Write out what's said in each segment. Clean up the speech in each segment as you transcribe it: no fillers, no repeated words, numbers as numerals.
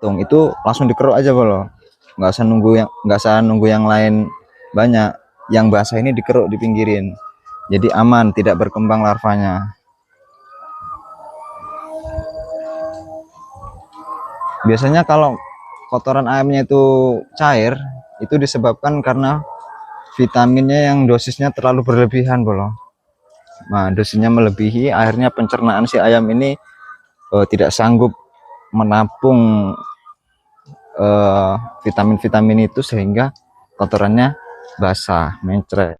potong itu langsung dikeruk aja bolo, nggak usah nunggu yang lain banyak. Yang basah ini dikeruk, dipinggirin, jadi aman, tidak berkembang larvanya. Biasanya kalau kotoran ayamnya itu cair, itu disebabkan karena vitaminnya yang dosisnya terlalu berlebihan bolo. Nah, dosisnya melebihi, akhirnya pencernaan si ayam ini tidak sanggup menampung vitamin-vitamin itu, sehingga kotorannya basah, mencret.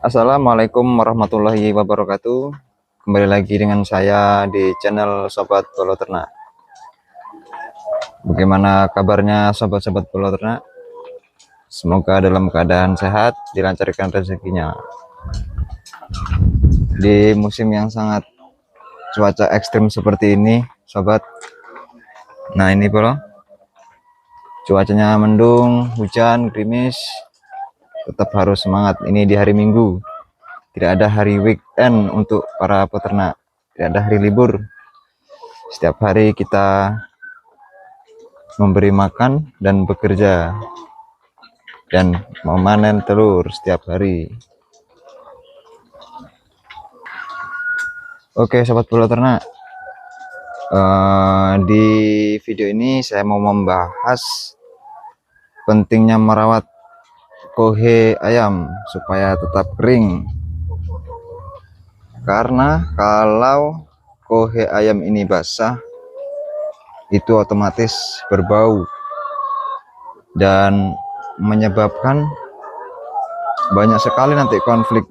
Assalamualaikum warahmatullahi wabarakatuh. Kembali lagi dengan saya di channel Sobat Bolo Ternak. Bagaimana kabarnya sobat-sobat Bolo Ternak? Semoga dalam keadaan sehat, dilancarkan rezekinya. Di musim yang sangat cuaca ekstrim seperti ini, sobat. Nah, ini bolo, cuacanya mendung, hujan, gerimis. Tetap harus semangat. Ini di hari Minggu, tidak ada hari weekend untuk para peternak, tidak ada hari libur. Setiap hari kita memberi makan dan bekerja dan memanen telur setiap hari. Oke sobat Bolo Ternak, di video ini saya mau membahas pentingnya merawat kohe ayam supaya tetap kering. Karena kalau kohe ayam ini basah, itu otomatis berbau dan menyebabkan banyak sekali nanti konflik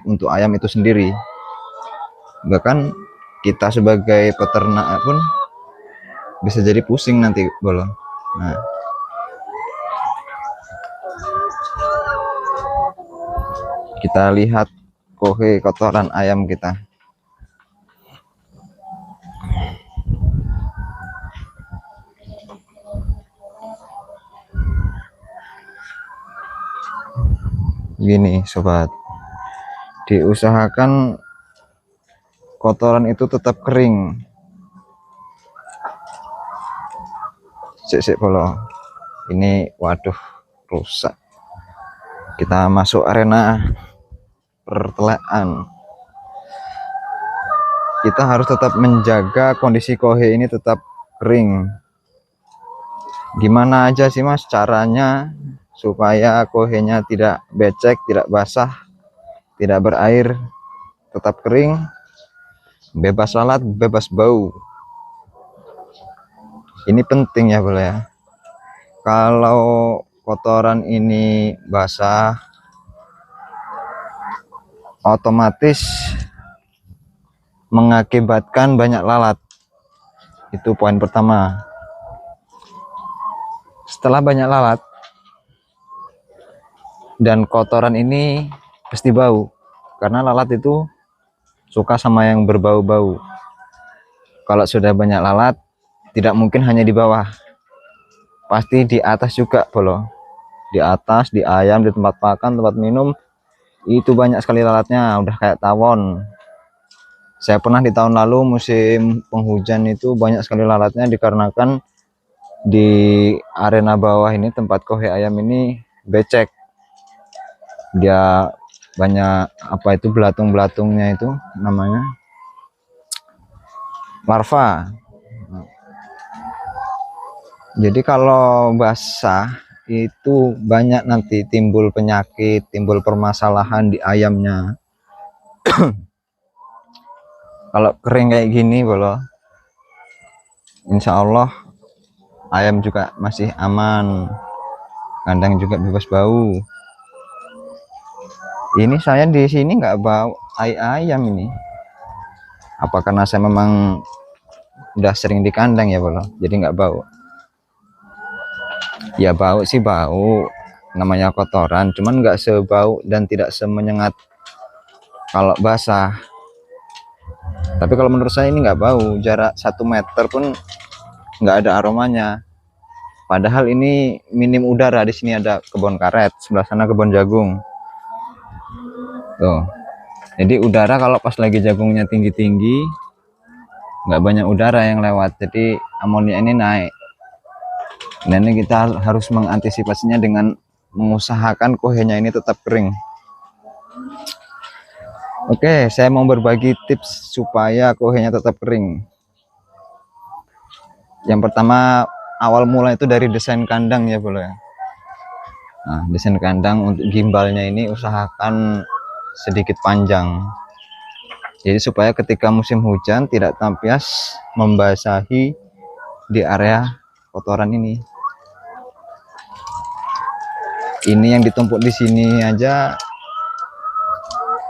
untuk ayam itu sendiri. Bahkan kita sebagai peternak pun bisa jadi pusing nanti bolo. Nah, kita lihat kohe kotoran ayam kita. Gini sobat, diusahakan kotoran itu tetap kering. Sik bolo, ini waduh rusak. Kita masuk arena pertelaan. Kita harus tetap menjaga kondisi kohe ini tetap kering. Gimana aja sih mas caranya supaya kohenya tidak becek, tidak basah, tidak berair, tetap kering, bebas lalat, bebas bau. Ini penting ya bolo ya. Kalau kotoran ini basah, otomatis mengakibatkan banyak lalat. Itu poin pertama. Setelah banyak lalat dan kotoran ini pasti bau, karena lalat itu suka sama yang berbau-bau. Kalau sudah banyak lalat, tidak mungkin hanya di bawah, pasti di atas juga bolo. Di atas, di ayam, di tempat makan, tempat minum, itu banyak sekali lalatnya, udah kayak tawon. Saya pernah di tahun lalu musim penghujan itu banyak sekali lalatnya, dikarenakan di arena bawah ini tempat kohe ayam ini becek. Dia banyak apa itu belatung-belatungnya, itu namanya larva. Jadi kalau basah itu banyak nanti timbul penyakit, timbul permasalahan di ayamnya. Kalau kering kayak gini bolo, insya Allah ayam juga masih aman. kandang juga bebas bau. Ini saya di sini nggak bau ayam ini. Apa karena saya memang udah sering di kandang ya bolo, jadi nggak bau. Ya bau sih bau, namanya kotoran, cuman nggak sebau dan tidak semenyengat kalau basah. Tapi kalau menurut saya ini nggak bau, jarak 1 meter pun nggak ada aromanya. Padahal ini minim udara. Di sini ada kebun karet, sebelah sana kebun jagung. Tuh. Jadi udara kalau pas lagi jagungnya tinggi-tinggi, nggak banyak udara yang lewat, jadi amonia ini naik. Dan ini kita harus mengantisipasinya dengan mengusahakan kohenya ini tetap kering. Oke, saya mau berbagi tips supaya kohenya tetap kering. Yang pertama, awal mula itu dari desain kandang ya bro ya. Nah, desain kandang untuk gimbalnya ini usahakan sedikit panjang. Jadi supaya ketika musim hujan tidak tampias membasahi di area kotoran ini. Ini yang ditumpuk di sini aja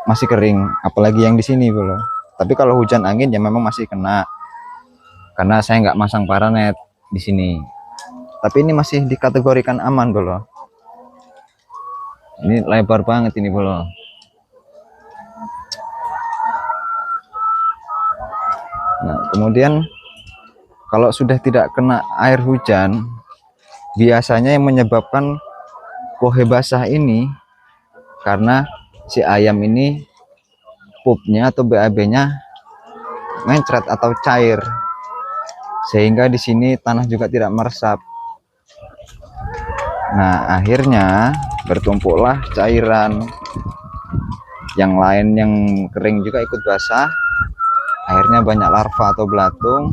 masih kering, apalagi yang di sini bro. Tapi kalau hujan angin ya memang masih kena, karena saya nggak masang paranet di sini. Tapi ini masih dikategorikan aman bro. Ini lebar banget ini bro. Nah, kemudian kalau sudah tidak kena air hujan, biasanya yang menyebabkan kohe basah ini karena si ayam ini pupnya atau BAB-nya mencret atau cair, sehingga di sini tanah juga tidak meresap. Nah, akhirnya bertumpuklah cairan. Yang lain yang kering juga ikut basah. Akhirnya banyak larva atau belatung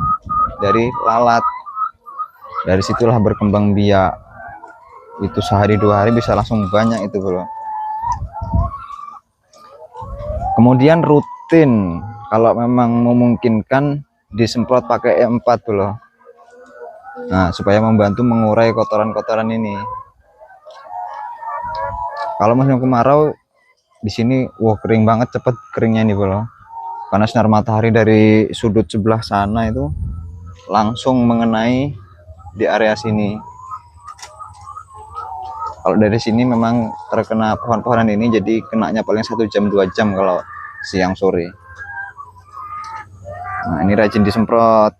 dari lalat. Dari situlah berkembang biak. Itu sehari 2 hari bisa langsung banyak itu bro. Kemudian rutin, kalau memang memungkinkan disemprot pakai E4 bro. Nah, supaya membantu mengurai kotoran-kotoran ini. Kalau musim kemarau di sini wah kering banget, cepet keringnya nih bro. Karena sinar matahari dari sudut sebelah sana itu langsung mengenai di area sini. Kalau dari sini memang terkena pohon-pohonan ini, jadi kenanya paling 1 jam 2 jam kalau siang sore. Nah, ini rajin disemprot.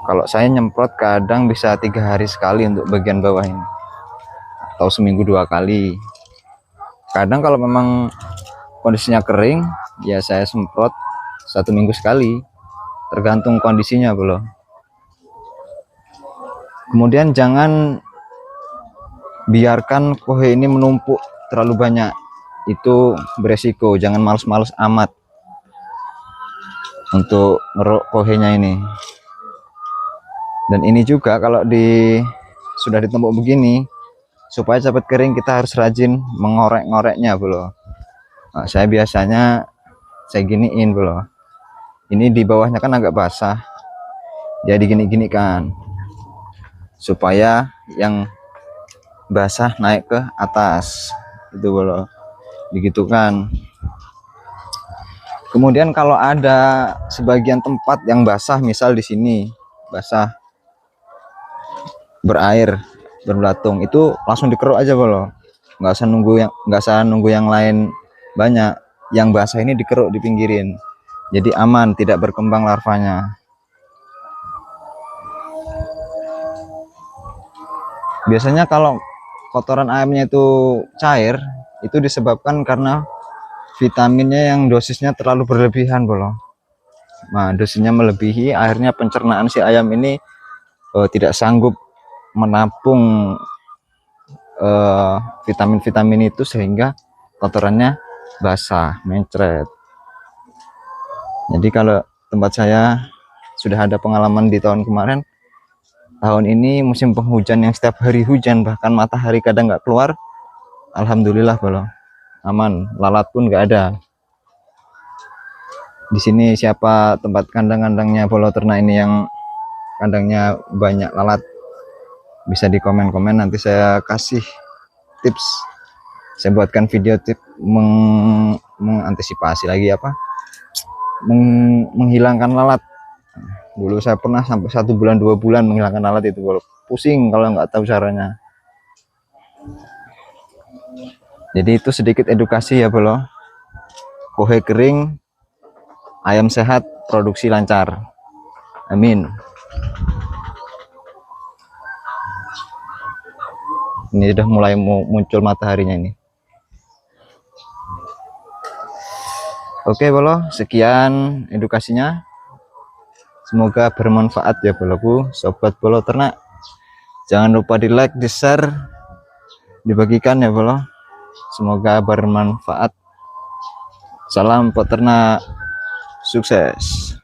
Kalau saya nyemprot kadang bisa 3 hari sekali untuk bagian bawah ini, atau seminggu 2 kali. Kadang kalau memang kondisinya kering ya saya semprot 1 minggu sekali, tergantung kondisinya bro. Kemudian jangan biarkan kohe ini menumpuk terlalu banyak, itu beresiko. Jangan males-males amat untuk ngeruk kohenya ini. Dan ini juga kalau sudah ditumpuk begini, supaya cepat kering kita harus rajin mengorek-ngoreknya bro. Nah, saya biasanya saya giniin bro. Ini di bawahnya kan agak basah, jadi gini-gini kan, supaya yang basah naik ke atas itu bro, begitu kan. Kemudian kalau ada sebagian tempat yang basah, misal di sini basah berair berbelatung, itu langsung dikeruk aja bro. Nggak usah nunggu yang lain banyak. Yang basah ini dikeruk, dipinggirin, jadi aman, tidak berkembang larvanya. Biasanya kalau kotoran ayamnya itu cair, itu disebabkan karena vitaminnya yang dosisnya terlalu berlebihan bro. Nah, dosisnya melebihi, akhirnya pencernaan si ayam ini tidak sanggup menampung vitamin-vitamin itu, sehingga kotorannya basah, mencret. Jadi kalau tempat saya sudah ada pengalaman di tahun kemarin, tahun ini musim penghujan yang setiap hari hujan, bahkan matahari kadang nggak keluar. Alhamdulillah bro, aman, lalat pun nggak ada. Di sini siapa tempat kandang-kandangnya bolo ternak ini yang kandangnya banyak lalat, bisa di komen-komen, nanti saya kasih tips, saya buatkan video tips mengantisipasi lagi apa, menghilangkan lalat. Dulu saya pernah sampai 1 bulan 2 bulan menghilangkan lalat itu, pusing kalau nggak tahu caranya. Jadi itu sedikit edukasi ya bro. Kohe kering, ayam sehat, produksi lancar. Amin. Ini udah mulai muncul mataharinya ini. Oke bro, sekian edukasinya. Semoga bermanfaat ya boloku, sobat bolo ternak. Jangan lupa di like, di share, dibagikan ya bro. Semoga bermanfaat. Salam peternak sukses.